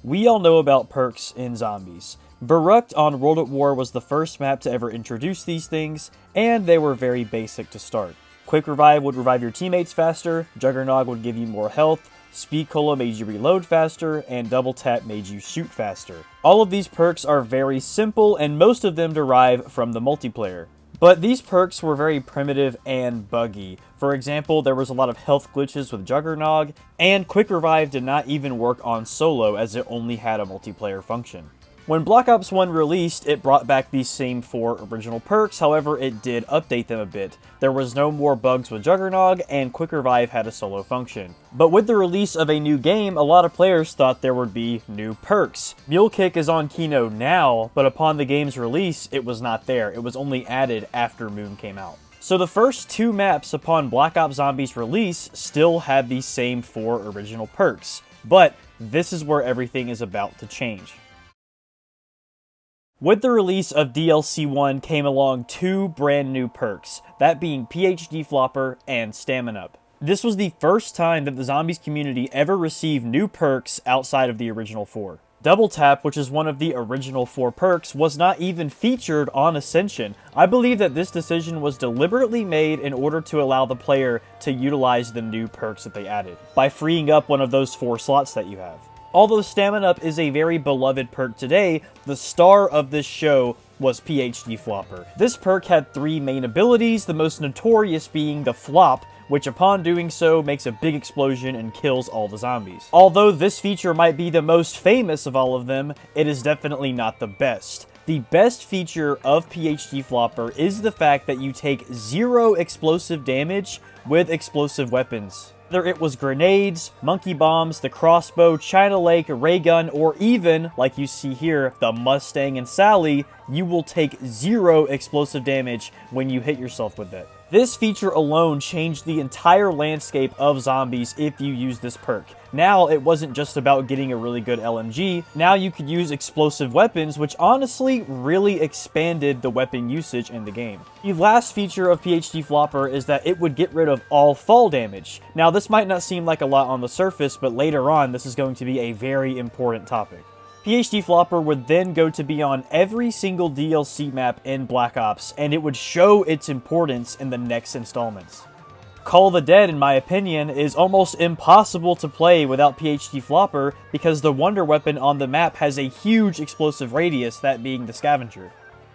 We all know about perks in zombies. Perk on World at War was the first map to ever introduce these things, and they were very basic to start. Quick Revive would revive your teammates faster, Juggernog would give you more health, Speed Cola made you reload faster, and Double Tap made you shoot faster. All of these perks are very simple, and most of them derive from the multiplayer. But these perks were very primitive and buggy. For example, there was a lot of health glitches with Juggernog, and Quick Revive did not even work on solo as it only had a multiplayer function. When Black Ops 1 released, it brought back these same 4 original perks, however it did update them a bit. There was no more bugs with Juggernog, and Quick Revive had a solo function. But with the release of a new game, a lot of players thought there would be new perks. Mule Kick is on Kino now, but upon the game's release, it was not there. It was only added after Moon came out. So the first 2 maps upon Black Ops Zombies release still had these same 4 original perks. But this is where everything is about to change. With the release of DLC 1 came along 2 brand new perks, that being PhD Flopper and Stamina Up. This was the first time that the Zombies community ever received new perks outside of the original 4. Double Tap, which is one of the original 4 perks, was not even featured on Ascension. I believe that this decision was deliberately made in order to allow the player to utilize the new perks that they added, by freeing up one of those 4 slots that you have. Although Stamina Up is a very beloved perk today, the star of this show was PhD Flopper. This perk had 3 main abilities, the most notorious being the Flop, which upon doing so makes a big explosion and kills all the zombies. Although this feature might be the most famous of all of them, it is definitely not the best. The best feature of PhD Flopper is the fact that you take 0 explosive damage with explosive weapons. Whether it was grenades, monkey bombs, the crossbow, China Lake, ray gun, or even, like you see here, the Mustang and Sally, you will take 0 explosive damage when you hit yourself with it. This feature alone changed the entire landscape of zombies if you use this perk. Now, it wasn't just about getting a really good LMG, now you could use explosive weapons, which honestly really expanded the weapon usage in the game. The last feature of PhD Flopper is that it would get rid of all fall damage. Now, this might not seem like a lot on the surface, but later on, this is going to be a very important topic. PhD Flopper would then go to be on every single DLC map in Black Ops, and it would show its importance in the next installments. Call of the Dead, in my opinion, is almost impossible to play without PhD Flopper because the wonder weapon on the map has a huge explosive radius, that being the Scavenger.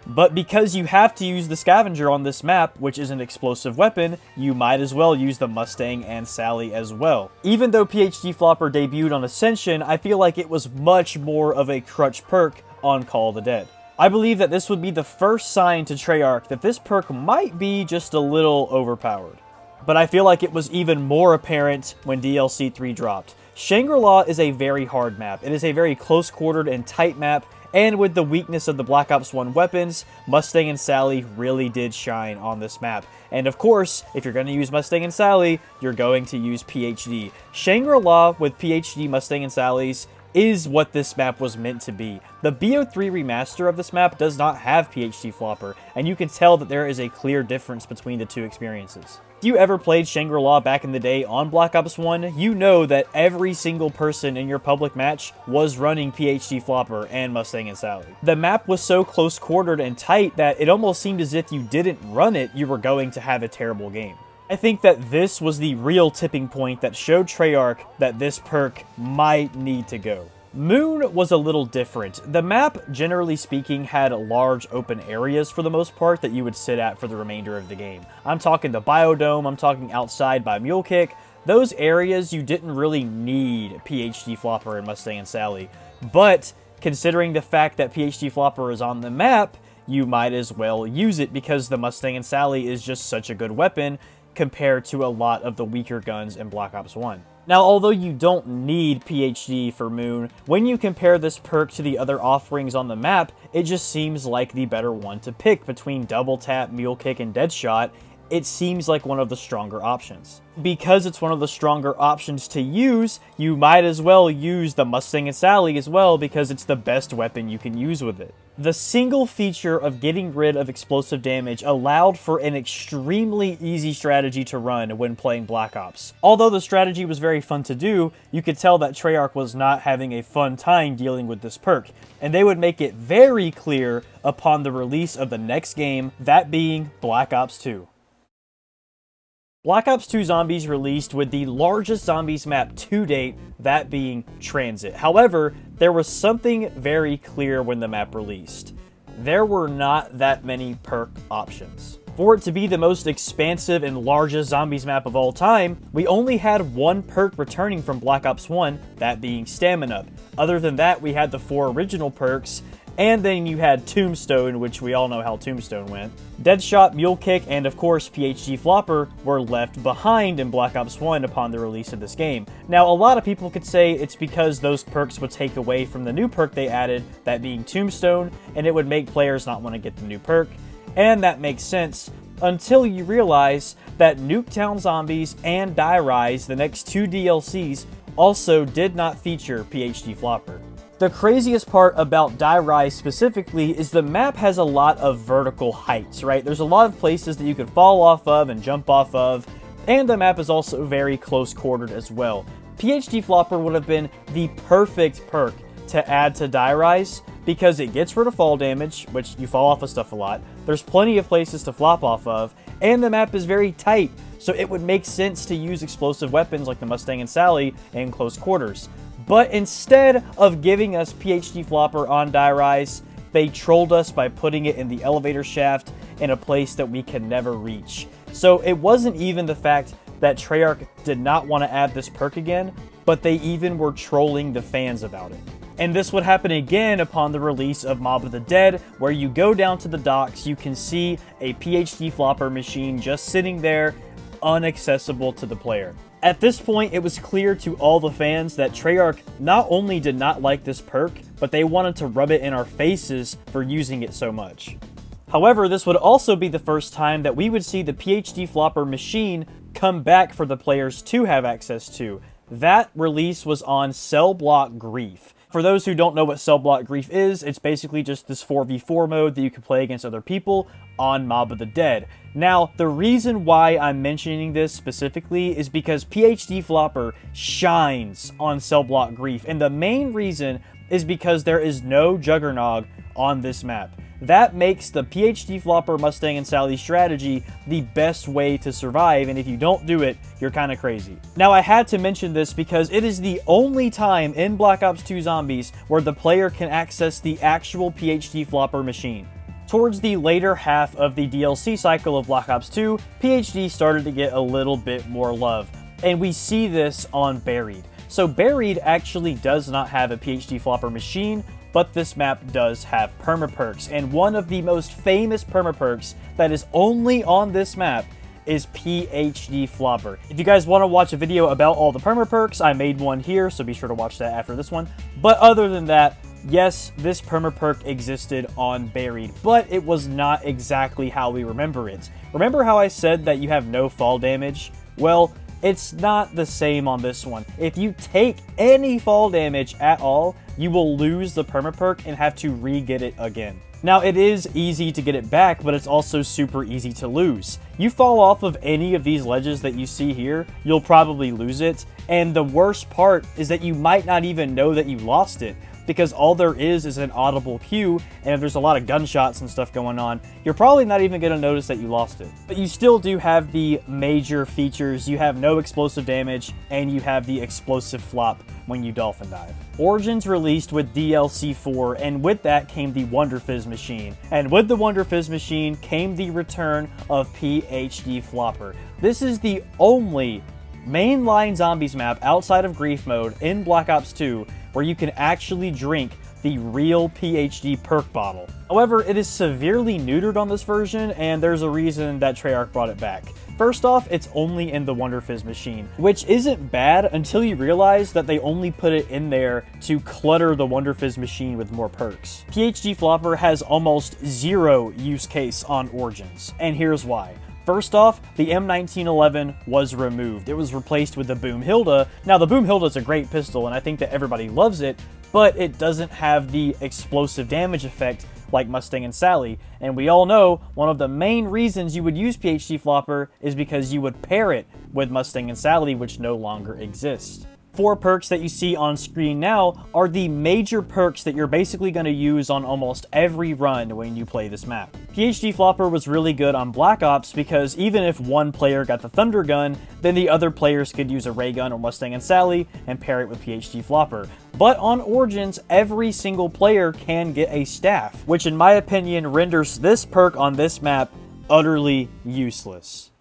But because you have to use the Scavenger on this map, which is an explosive weapon, you might as well use the Mustang and Sally as well. Even though PhD Flopper debuted on Ascension, I feel like it was much more of a crutch perk on Call of the Dead. I believe that this would be the first sign to Treyarch that this perk might be just a little overpowered. But I feel like it was even more apparent when DLC 3 dropped. Shangri-La is a very hard map. It is a very close-quartered and tight map, and with the weakness of the Black Ops 1 weapons, Mustang and Sally really did shine on this map. And of course, if you're going to use Mustang and Sally, you're going to use PhD. Shangri-La with PhD Mustang and Sally's is what this map was meant to be. The BO3 remaster of this map does not have PhD Flopper, and you can tell that there is a clear difference between the 2 experiences. If you ever played Shangri-La back in the day on Black Ops 1, you know that every single person in your public match was running PhD Flopper and Mustang and Sally. The map was so close-quartered and tight that it almost seemed as if you didn't run it, you were going to have a terrible game. I think that this was the real tipping point that showed Treyarch that this perk might need to go. Moon was a little different. The map, generally speaking, had large open areas for the most part that you would sit at for the remainder of the game. I'm talking the Biodome, I'm talking outside by Mule Kick. Those areas you didn't really need PhD Flopper and Mustang and Sally. But considering the fact that PhD Flopper is on the map, you might as well use it because the Mustang and Sally is just such a good weapon compared to a lot of the weaker guns in Black Ops 1. Now, although you don't need PhD for Moon, when you compare this perk to the other offerings on the map, it just seems like the better one to pick between Double Tap, Mule Kick, and Deadshot, it seems like one of the stronger options. Because it's one of the stronger options to use, you might as well use the Mustang and Sally as well because it's the best weapon you can use with it. The single feature of getting rid of explosive damage allowed for an extremely easy strategy to run when playing Black Ops. Although the strategy was very fun to do, you could tell that Treyarch was not having a fun time dealing with this perk, and they would make it very clear upon the release of the next game, that being Black Ops 2. Black Ops 2 Zombies released with the largest zombies map to date, that being Transit. However, there was something very clear when the map released. There were not that many perk options. For it to be the most expansive and largest zombies map of all time, we only had one perk returning from Black Ops 1, that being Stamina. Other than that, we had the 4 original perks, and then you had Tombstone, which we all know how Tombstone went. Deadshot, Mule Kick, and of course PhD Flopper were left behind in Black Ops 1 upon the release of this game. Now, a lot of people could say it's because those perks would take away from the new perk they added, that being Tombstone, and it would make players not want to get the new perk. And that makes sense, until you realize that Nuketown Zombies and Die Rise, the next 2 DLCs, also did not feature PhD Flopper. The craziest part about Die Rise specifically is the map has a lot of vertical heights, right? There's a lot of places that you could fall off of and jump off of, and the map is also very close quartered as well. PhD Flopper would have been the perfect perk to add to Die Rise because it gets rid of fall damage, which you fall off of stuff a lot. There's plenty of places to flop off of, and the map is very tight, so it would make sense to use explosive weapons like the Mustang and Sally in close quarters. But instead of giving us PhD Flopper on Die Rise, they trolled us by putting it in the elevator shaft in a place that we can never reach. So it wasn't even the fact that Treyarch did not want to add this perk again, but they even were trolling the fans about it. And this would happen again upon the release of Mob of the Dead, where you go down to the docks, you can see a PhD Flopper machine just sitting there, inaccessible to the player. At this point, it was clear to all the fans that Treyarch not only did not like this perk, but they wanted to rub it in our faces for using it so much. However, this would also be the first time that we would see the PhD Flopper machine come back for the players to have access to. That release was on Cell Block Grief. For those who don't know what Cell Block Grief is, it's basically just this 4v4 mode that you can play against other people on Mob of the Dead. Now, the reason why I'm mentioning this specifically is because PhD Flopper shines on Cell Block Grief, and the main reason is because there is no Juggernog on this map. That makes the PhD Flopper Mustang and Sally strategy the best way to survive, and if you don't do it, you're kind of crazy. Now, I had to mention this because it is the only time in Black Ops 2 Zombies where the player can access the actual PhD Flopper machine. Towards the later half of the DLC cycle of Black Ops 2, PhD started to get a little bit more love, and we see this on Buried. So Buried actually does not have a PhD Flopper machine, but this map does have permaperks, and one of the most famous permaperks that is only on this map is PhD Flopper. If you guys want to watch a video about all the permaperks, I made one here, so be sure to watch that after this one. But other than that, yes, this permaperk existed on Buried, but it was not exactly how we remember it. Remember how I said that you have no fall damage? Well, it's not the same on this one. If you take any fall damage at all, you will lose the permaperk and have to re-get it again. Now, it is easy to get it back, but it's also super easy to lose. You fall off of any of these ledges that you see here, you'll probably lose it, and the worst part is that you might not even know that you lost it, because all there is an audible cue, and if there's a lot of gunshots and stuff going on, you're probably not even going to notice that you lost it. But you still do have the major features. You have no explosive damage, and you have the explosive flop when you dolphin dive. Origins released with DLC 4, and with that came the Wonder Fizz machine. And with the Wonder Fizz machine came the return of PhD Flopper. This is the only mainline zombies map outside of Grief Mode in Black Ops 2 where you can actually drink the real PhD perk bottle. However, it is severely neutered on this version, and there's a reason that Treyarch brought it back. First off, it's only in the Wonder Fizz machine, which isn't bad until you realize that they only put it in there to clutter the Wonder Fizz machine with more perks. PhD Flopper has almost zero use case on Origins, and here's why. First off, the M1911 was removed. It was replaced with the Boom Hilda. Now, the Boom Hilda is a great pistol, and I think that everybody loves it, but it doesn't have the explosive damage effect like Mustang and Sally. And we all know one of the main reasons you would use PhD Flopper is because you would pair it with Mustang and Sally, which no longer exist. 4 perks that you see on screen now are the major perks that you're basically going to use on almost every run when you play this map. PhD Flopper was really good on Black Ops because even if one player got the Thunder Gun, then the other players could use a Ray Gun or Mustang and Sally and pair it with PhD Flopper. But on Origins, every single player can get a staff, which in my opinion renders this perk on this map utterly useless.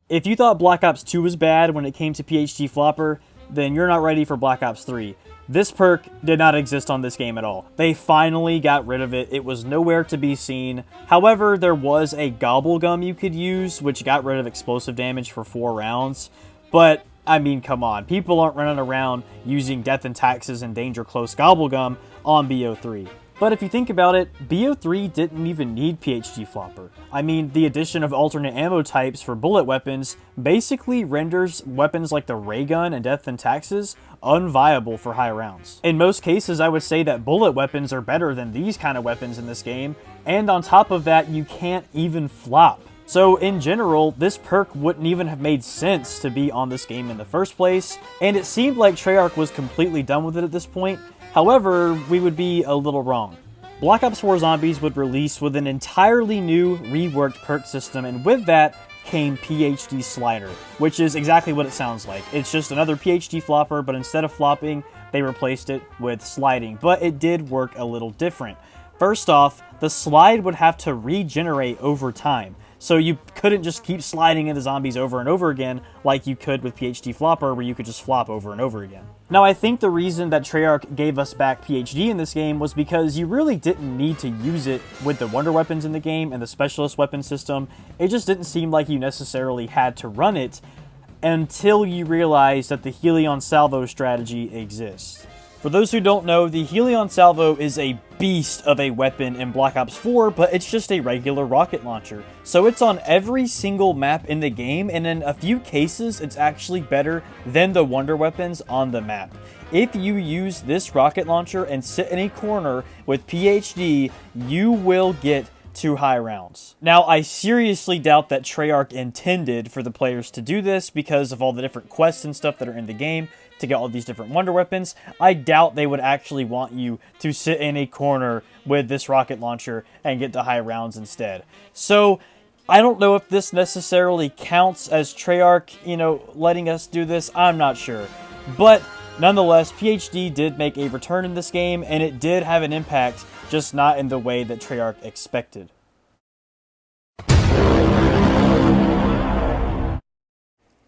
If you thought Black Ops 2 was bad when it came to PhD Flopper, then you're not ready for Black Ops 3. This perk did not exist on this game at all. They finally got rid of it. It was nowhere to be seen. However, there was a Gobble Gum you could use, which got rid of explosive damage for 4 rounds. But, I mean, come on. People aren't running around using Death and Taxes and Danger Close Gobble Gum on BO3. But if you think about it, BO3 didn't even need PhD Flopper. I mean, the addition of alternate ammo types for bullet weapons basically renders weapons like the Ray Gun and Death and Taxes unviable for high rounds. In most cases, I would say that bullet weapons are better than these kind of weapons in this game, and on top of that, you can't even flop. So in general, this perk wouldn't even have made sense to be on this game in the first place, and it seemed like Treyarch was completely done with it at this point. However, we would be a little wrong. Black Ops 4 Zombies would release with an entirely new reworked perk system, and with that came PhD Slider, which is exactly what it sounds like. It's just another PhD Flopper, but instead of flopping, they replaced it with sliding, but it did work a little different. First off, the slide would have to regenerate over time. So you couldn't just keep sliding into zombies over and over again like you could with PhD Flopper, where you could just flop over and over again. Now, I think the reason that Treyarch gave us back PhD in this game was because you really didn't need to use it with the wonder weapons in the game and the specialist weapon system. It just didn't seem like you necessarily had to run it until you realized that the Helion Salvo strategy exists. For those who don't know, the Helion Salvo is a beast of a weapon in Black Ops 4, but it's just a regular rocket launcher. So it's on every single map in the game, and in a few cases, it's actually better than the wonder weapons on the map. If you use this rocket launcher and sit in a corner with PhD, you will get 2 high rounds. Now, I seriously doubt that Treyarch intended for the players to do this because of all the different quests and stuff that are in the game to get all these different wonder weapons. I doubt they would actually want you to sit in a corner with this rocket launcher and get the high rounds instead. So, I don't know if this necessarily counts as Treyarch, letting us do this. I'm not sure. But nonetheless, PhD did make a return in this game, and it did have an impact, just not in the way that Treyarch expected.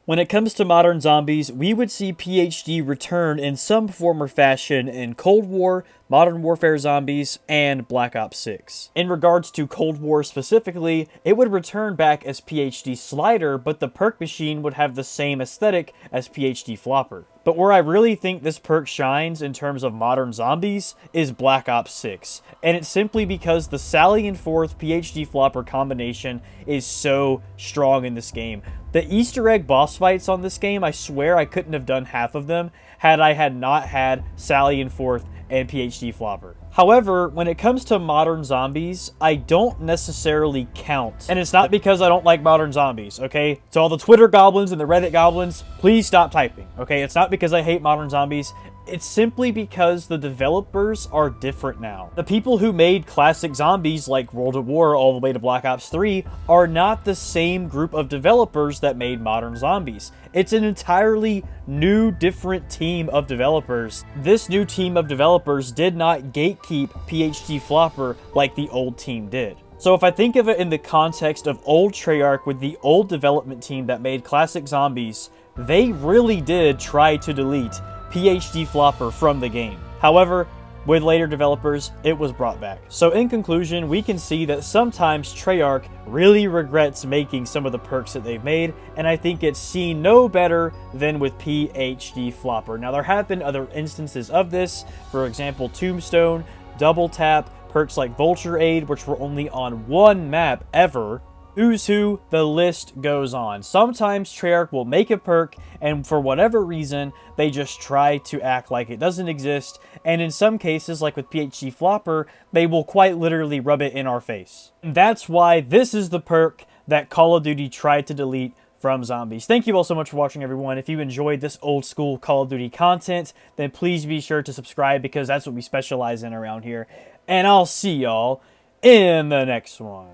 When it comes to modern zombies, we would see PhD return in some form or fashion in Cold War, Modern Warfare Zombies, and Black Ops 6. In regards to Cold War specifically, it would return back as PhD Slider, but the perk machine would have the same aesthetic as PhD Flopper. But where I really think this perk shines in terms of modern zombies is Black Ops 6. And it's simply because the Sally and Forth PhD Flopper combination is so strong in this game. The Easter egg boss fights on this game, I swear I couldn't have done half of them had I had not had Sally and Forth and PhD Flopper. However, when it comes to modern zombies, I don't necessarily count. And it's not because I don't like modern zombies, okay? To all the Twitter goblins and the Reddit goblins, please stop typing, okay? It's not because I hate modern zombies. It's simply because the developers are different now. The people who made classic zombies like World at War all the way to Black Ops 3 are not the same group of developers that made modern zombies. It's an entirely new, different team of developers. This new team of developers did not gatekeep PhD Flopper like the old team did. So if I think of it in the context of old Treyarch with the old development team that made classic zombies, they really did try to delete PhD Flopper from the game. However, with later developers, it was brought back. So in conclusion, we can see that sometimes Treyarch really regrets making some of the perks that they've made, and I think it's seen no better than with PhD Flopper. Now, there have been other instances of this, for example, Tombstone, Double Tap, perks like Vulture Aid, which were only on one map ever, Who's Who, the list goes on. Sometimes Treyarch will make a perk, and for whatever reason, they just try to act like it doesn't exist, and in some cases, like with PhD Flopper, they will quite literally rub it in our face. And that's why this is the perk that Call of Duty tried to delete from zombies. Thank you all so much for watching, everyone. If you enjoyed this old school Call of Duty content, then please be sure to subscribe, because that's what we specialize in around here. And I'll see y'all in the next one.